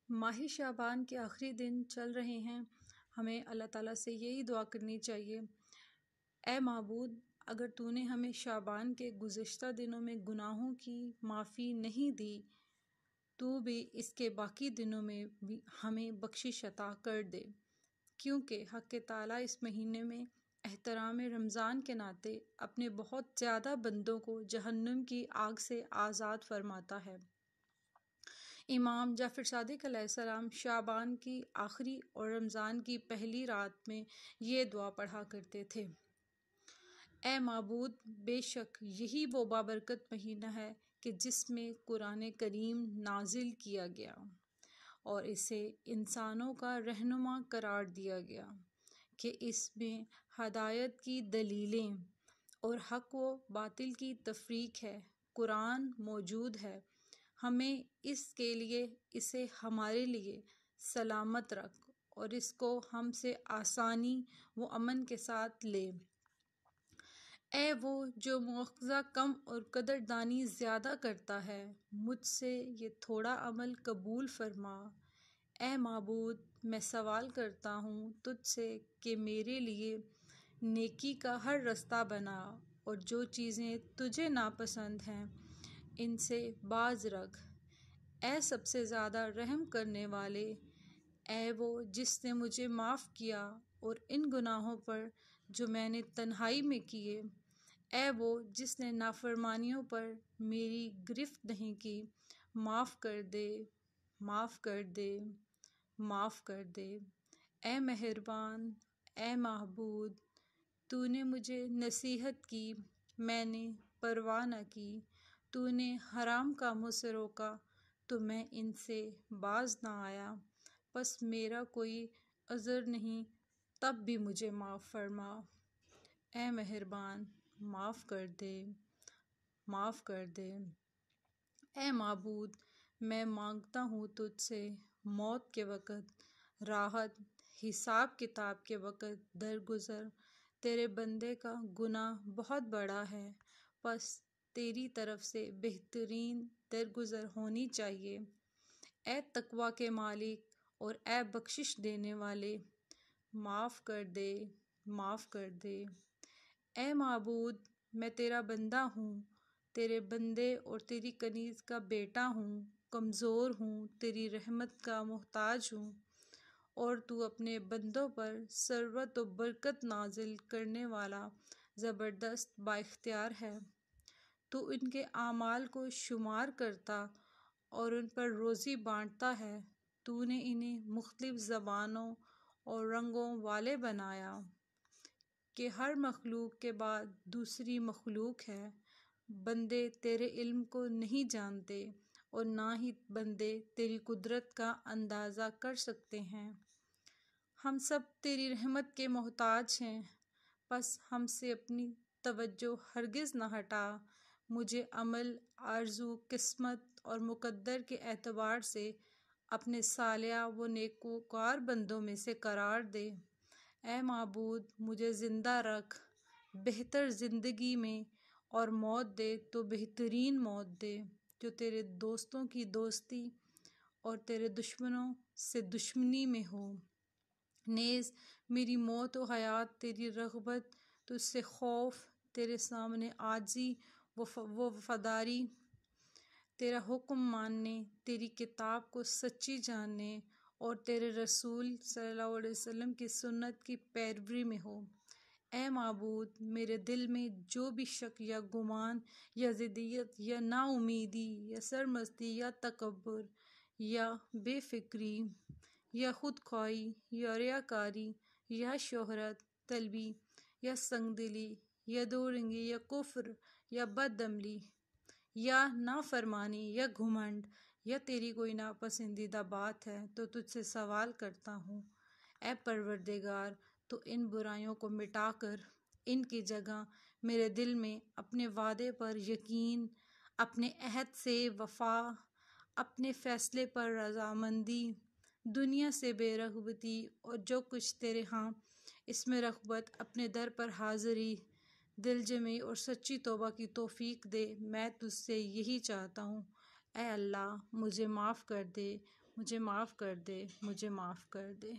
ماہ شعبان کے آخری دن چل رہے ہیں۔ ہمیں اللہ تعالیٰ سے یہی دعا کرنی چاہیے، اے معبود، اگر تو نے ہمیں شعبان کے گزشتہ دنوں میں گناہوں کی معافی نہیں دی تو بھی اس کے باقی دنوں میں بھی ہمیں بخشش عطا کر دے، کیونکہ حق تعالیٰ اس مہینے میں احترام رمضان کے ناطے اپنے بہت زیادہ بندوں کو جہنم کی آگ سے آزاد فرماتا ہے۔ امام جعفر صادق علیہ السلام شعبان کی آخری اور رمضان کی پہلی رات میں یہ دعا پڑھا کرتے تھے، اے معبود، بے شک یہی وہ بابرکت مہینہ ہے کہ جس میں قرآن کریم نازل کیا گیا اور اسے انسانوں کا رہنما قرار دیا گیا کہ اس میں ہدایت کی دلیلیں اور حق و باطل کی تفریق ہے۔ قرآن موجود ہے، ہمیں اس کے لیے اسے ہمارے لیے سلامت رکھ اور اس کو ہم سے آسانی و امن کے ساتھ لے۔ اے وہ جو مواخذہ کم اور قدردانی زیادہ کرتا ہے، مجھ سے یہ تھوڑا عمل قبول فرما۔ اے معبود، میں سوال کرتا ہوں تجھ سے کہ میرے لیے نیکی کا ہر رستہ بنا اور جو چیزیں تجھے ناپسند ہیں ان سے باز رکھ۔ اے سب سے زیادہ رحم کرنے والے، اے وہ جس نے مجھے معاف کیا اور ان گناہوں پر جو میں نے تنہائی میں کیے، اے وہ جس نے نافرمانیوں پر میری گرفت نہیں کی، معاف کر دے، معاف کر دے، معاف کر دے۔ اے مہربان، اے معبود، تو نے مجھے نصیحت کی، میں نے پرواہ نہ کی، تو نے حرام کاموں سے روکا تو میں ان سے باز نہ آیا، پس میرا کوئی عذر نہیں، تب بھی مجھے معاف فرما۔ اے مہربان، معاف کر دے، معاف کر دے۔ اے معبود، میں مانگتا ہوں تجھ سے موت کے وقت راحت، حساب کتاب کے وقت درگزر۔ تیرے بندے کا گناہ بہت بڑا ہے، پس تیری طرف سے بہترین درگزر ہونی چاہیے۔ اے تقویٰ کے مالک اور اے بخشش دینے والے، معاف کر دے، معاف کر دے۔ اے معبود، میں تیرا بندہ ہوں، تیرے بندے اور تیری کنیز کا بیٹا ہوں، کمزور ہوں، تیری رحمت کا محتاج ہوں، اور تو اپنے بندوں پر ثروت و برکت نازل کرنے والا زبردست بااختیار ہے۔ تو ان کے اعمال کو شمار کرتا اور ان پر روزی بانٹتا ہے۔ تو نے انہیں مختلف زبانوں اور رنگوں والے بنایا کہ ہر مخلوق کے بعد دوسری مخلوق ہے۔ بندے تیرے علم کو نہیں جانتے اور نہ ہی بندے تیری قدرت کا اندازہ کر سکتے ہیں۔ ہم سب تیری رحمت کے محتاج ہیں، پس ہم سے اپنی توجہ ہرگز نہ ہٹا۔ مجھے عمل، آرزو، قسمت اور مقدر کے اعتبار سے اپنے صالح و نیکوکار بندوں میں سے قرار دے۔ اے معبود، مجھے زندہ رکھ، بہتر زندگی میں، اور موت دے تو بہترین موت دے، جو تیرے دوستوں کی دوستی اور تیرے دشمنوں سے دشمنی میں ہو۔ نیز میری موت و حیات تیری رغبت، تجھ سے خوف، تیرے سامنے عاجزی و وفاداری، تیرا حکم ماننے، تیری کتاب کو سچی جاننے اور تیرے رسول صلی اللہ علیہ وسلم کی سنت کی پیروی میں ہو۔ اے معبود، میرے دل میں جو بھی شک یا گمان یا ضدیت یا نا امیدی یا سرمستی یا تکبر یا بے فکری یا خود خواہی یا ریاکاری یا شہرت طلبی یا سنگ دلی یا دو رنگی یا کفر یا بد عملی یا نافرمانی یا گھمنڈ یا تیری کوئی ناپسندیدہ بات ہے تو تجھ سے سوال کرتا ہوں، اے پروردگار، تو ان برائیوں کو مٹا کر ان کی جگہ میرے دل میں اپنے وعدے پر یقین، اپنے عہد سے وفا، اپنے فیصلے پر رضامندی، دنیا سے بے رغبتی اور جو کچھ تیرے ہاں اس میں رغبت، اپنے در پر حاضری، دل جمعی اور سچی توبہ کی توفیق دے۔ میں تجھ سے یہی چاہتا ہوں، اے اللہ، مجھے معاف کر دے مجھے معاف کر دے، مجھے معاف کر دے۔